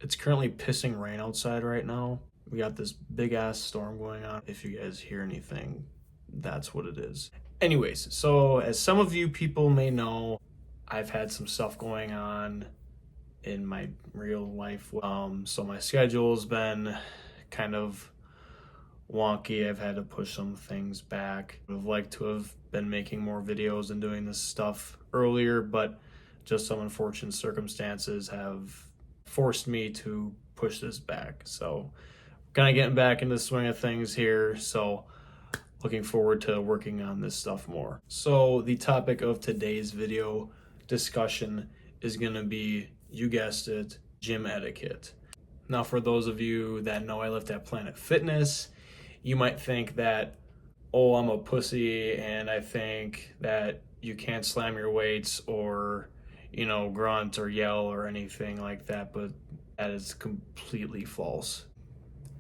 It's currently pissing rain outside right now. We got this big ass storm going on. If you guys hear anything, that's what it is. Anyways, so as some of you people may know, I've had some stuff going on in my real life. So my schedule's been kind of wonky. I've had to push some things back. I would have liked to have been making more videos and doing this stuff earlier, but just some unfortunate circumstances have forced me to push this back. So kind of getting back into the swing of things here. So looking forward to working on this stuff more. So the topic of today's video discussion is going to be, you guessed it, gym etiquette. Now, for those of you that know I lift at Planet Fitness, you might think that, oh, I'm a pussy and I think that you can't slam your weights or, grunt or yell or anything like that, but that is completely false.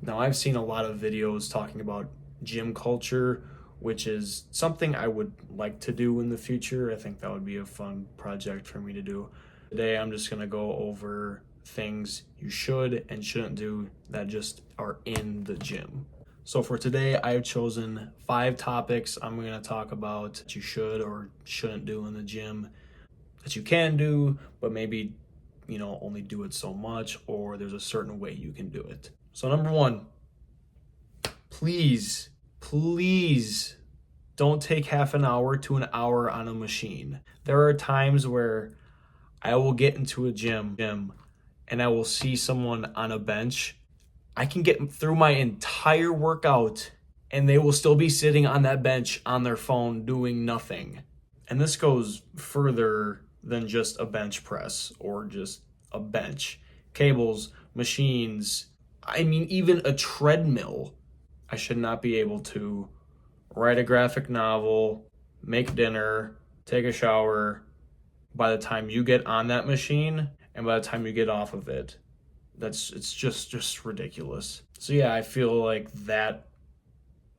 Now, I've seen a lot of videos talking about gym culture, which is something I would like to do in the future. I think that would be a fun project for me to do. Today, I'm just going to go over things you should and shouldn't do that just are in the gym. So for today, I've chosen 5 topics I'm going to talk about that you should or shouldn't do in the gym, that you can do, but maybe, only do it so much, or there's a certain way you can do it. So number 1, please don't take half an hour to an hour on a machine. There are times where I will get into a gym and I will see someone on a bench. I can get through my entire workout and they will still be sitting on that bench on their phone doing nothing. And this goes further than just a bench press or just a bench. Cables, machines, even a treadmill. I should not be able to write a graphic novel, make dinner, take a shower by the time you get on that machine and by the time you get off of it. It's just ridiculous. So yeah, I feel like that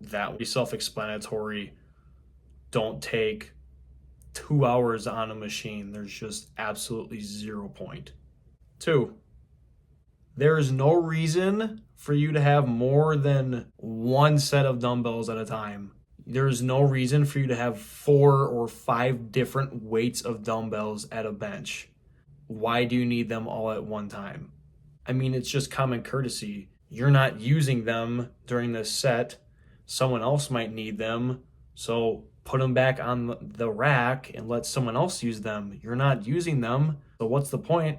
would be self-explanatory. Don't take 2 hours on a machine. There's just absolutely 0 point. 2, there is no reason for you to have more than 1 set of dumbbells at a time. There is no reason for you to have 4 or 5 different weights of dumbbells at a bench. Why do you need them all at one time? It's just common courtesy. You're not using them during this set. Someone else might need them. So put them back on the rack and let someone else use them. You're not using them. So what's the point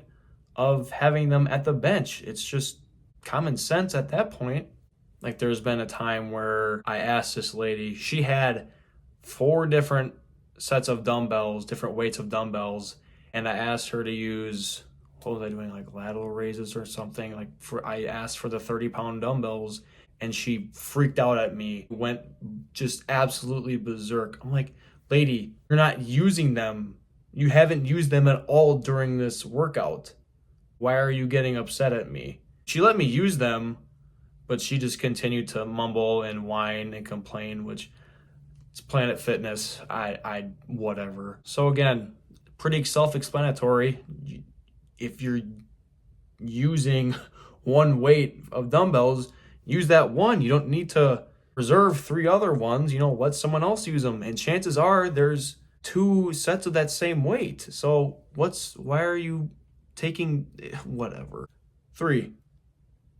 of having them at the bench? It's just common sense at that point. Like, there's been a time where I asked this lady, she had 4 different sets of dumbbells, different weights of dumbbells, and I asked her to use, what was I doing, like lateral raises or something? I asked for the 30-pound dumbbells, and she freaked out at me, went just absolutely berserk. I'm like, lady, you're not using them. You haven't used them at all during this workout. Why are you getting upset at me? She let me use them, but she just continued to mumble and whine and complain, which it's Planet Fitness. I whatever. So again, pretty self-explanatory. If you're using 1 weight of dumbbells, use that one. You don't need to reserve 3 other ones. Let someone else use them. And chances are there's 2 sets of that same weight. So why are you taking whatever? 3,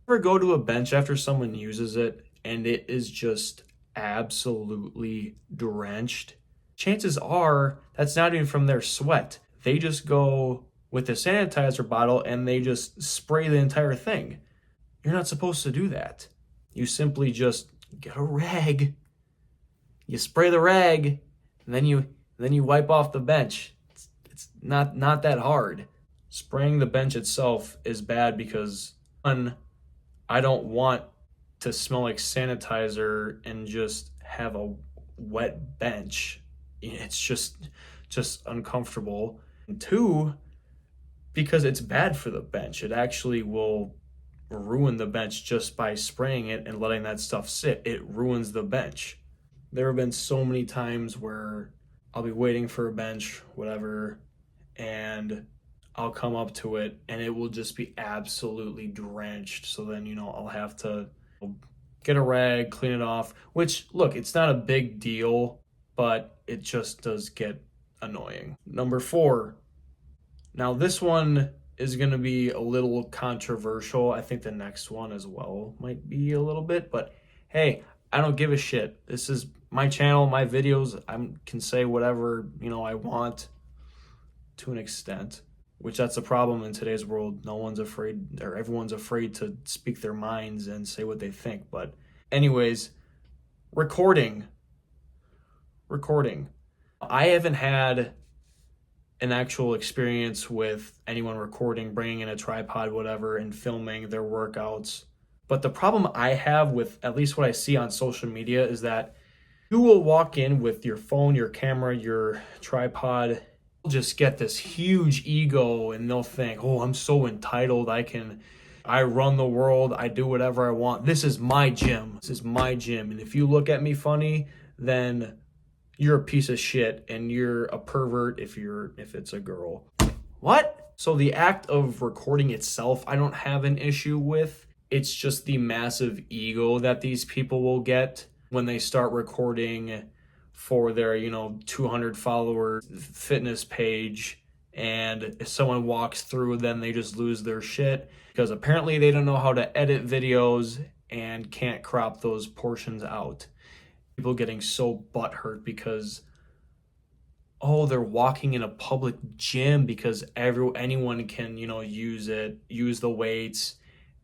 ever go to a bench after someone uses it and it is just absolutely drenched? Chances are that's not even from their sweat. They just go with a sanitizer bottle and they just spray the entire thing. You're not supposed to do that. You simply just get a rag, you spray the rag, and then you wipe off the bench. It's not that hard. Spraying the bench itself is bad because, 1, I don't want to smell like sanitizer and just have a wet bench. It's just uncomfortable. And 2, because it's bad for the bench. It actually will ruin the bench just by spraying it and letting that stuff sit. It ruins the bench. There have been so many times where I'll be waiting for a bench, whatever, and I'll come up to it and it will just be absolutely drenched. So then, I'll have to get a rag, clean it off, which, look, it's not a big deal, but it just does get annoying. Number 4. Now, this one is going to be a little controversial. I think the next one as well might be a little bit, but hey, I don't give a shit. This is my channel, my videos. I can say whatever, I want to an extent, which that's a problem in today's world. No one's afraid, or everyone's afraid to speak their minds and say what they think. But anyways, recording. I haven't had an actual experience with anyone recording, bringing in a tripod, whatever, and filming their workouts. But the problem I have with at least what I see on social media is that you will walk in with your phone, your camera, your tripod, just get this huge ego, and they'll think, oh, I'm so entitled. I run the world. I do whatever I want. This is my gym. And if you look at me funny, then you're a piece of shit and you're a pervert if it's a girl. What? So the act of recording itself, I don't have an issue with. It's just the massive ego that these people will get when they start recording for their, 200 follower fitness page. And if someone walks through, then they just lose their shit because apparently they don't know how to edit videos and can't crop those portions out. People getting so butthurt because, oh, they're walking in a public gym because anyone can, use the weights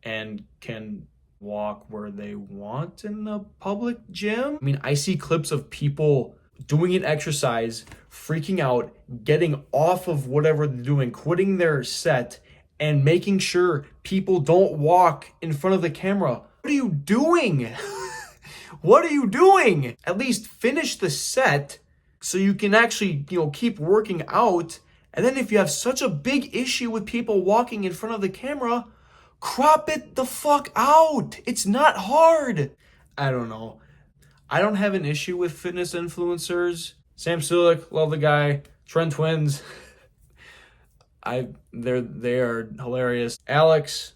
and can walk where they want in a public gym. I mean, I see clips of people doing an exercise, freaking out, getting off of whatever they're doing, quitting their set, and making sure people don't walk in front of the camera. What are you doing? What are you doing? At least finish the set so you can actually, keep working out. And then if you have such a big issue with people walking in front of the camera, crop it the fuck out. It's not hard. I don't know. I don't have an issue with fitness influencers. Sam Sulik, love the guy. Trend Twins. They are hilarious. Alex,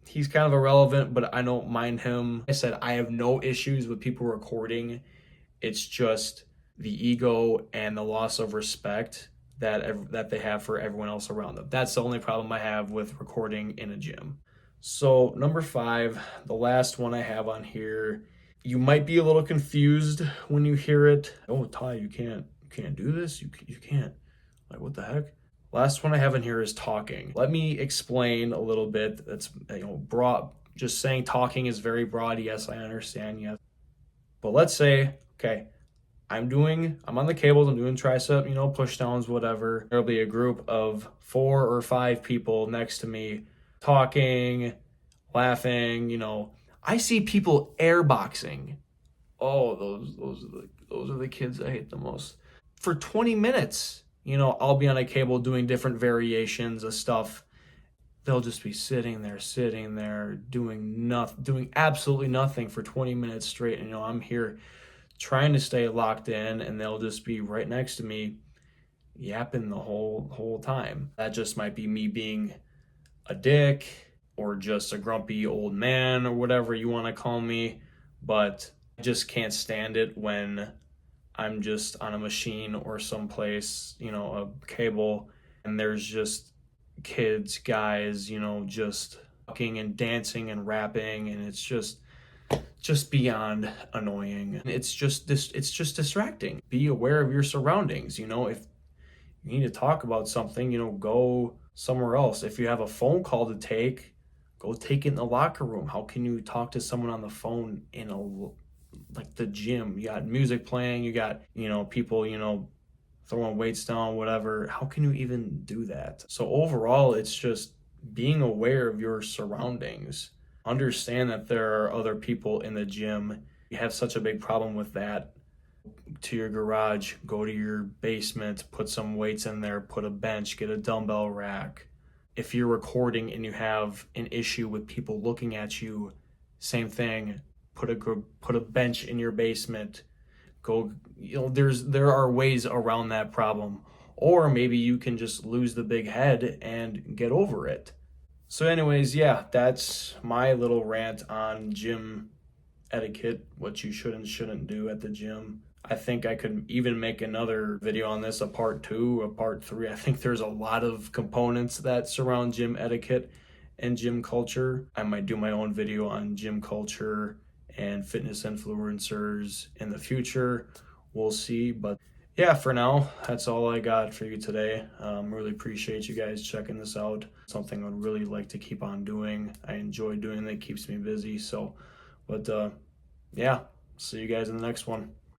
he's kind of irrelevant, but I don't mind him. I said I have no issues with people recording. It's just the ego and the loss of respect that they have for everyone else around them. That's the only problem I have with recording in a gym. So number 5, the last one I have on here, you might be a little confused when you hear it. Oh, Ty, you can't do this. You can't. Like, what the heck? Last one I have in here is talking. Let me explain a little bit. That's broad. Just saying talking is very broad. Yes, I understand. Yes. But let's say, okay, I'm on the cables, I'm doing tricep, push downs, whatever. There'll be a group of 4 or 5 people next to me talking, laughing, I see people airboxing. Oh, those are the kids I hate the most. For 20 minutes, I'll be on a cable doing different variations of stuff. They'll just be sitting there doing absolutely nothing for 20 minutes straight. And I'm here trying to stay locked in, and they'll just be right next to me yapping the whole time. That just might be me being a dick or just a grumpy old man or whatever you want to call me, but I just can't stand it when I'm just on a machine or someplace, a cable, and there's just kids, guys, just talking and dancing and rapping, and it's just beyond annoying. It's just distracting. Be aware of your surroundings. If you need to talk about something, go somewhere else. If you have a phone call to take, go take it in the locker room. How can you talk to someone on the phone in the gym? You got music playing, you got, people, throwing weights down, whatever. How can you even do that? So overall, it's just being aware of your surroundings. Understand that there are other people in the gym. You have such a big problem with that. To your garage, go to your basement, put some weights in there, put a bench, get a dumbbell rack. If you're recording and you have an issue with people looking at you, same thing. Put a bench in your basement. There are ways around that problem. or maybe you can just lose the big head and get over it. So anyways, yeah, that's my little rant on gym etiquette, what you should and shouldn't do at the gym. I think I could even make another video on this, a part 2, a part 3. I think there's a lot of components that surround gym etiquette and gym culture. I might do my own video on gym culture and fitness influencers in the future. We'll see. But yeah, for now, that's all I got for you today. Really appreciate you guys checking this out. Something I'd really like to keep on doing. I enjoy doing it, keeps me busy. So, but yeah, see you guys in the next one.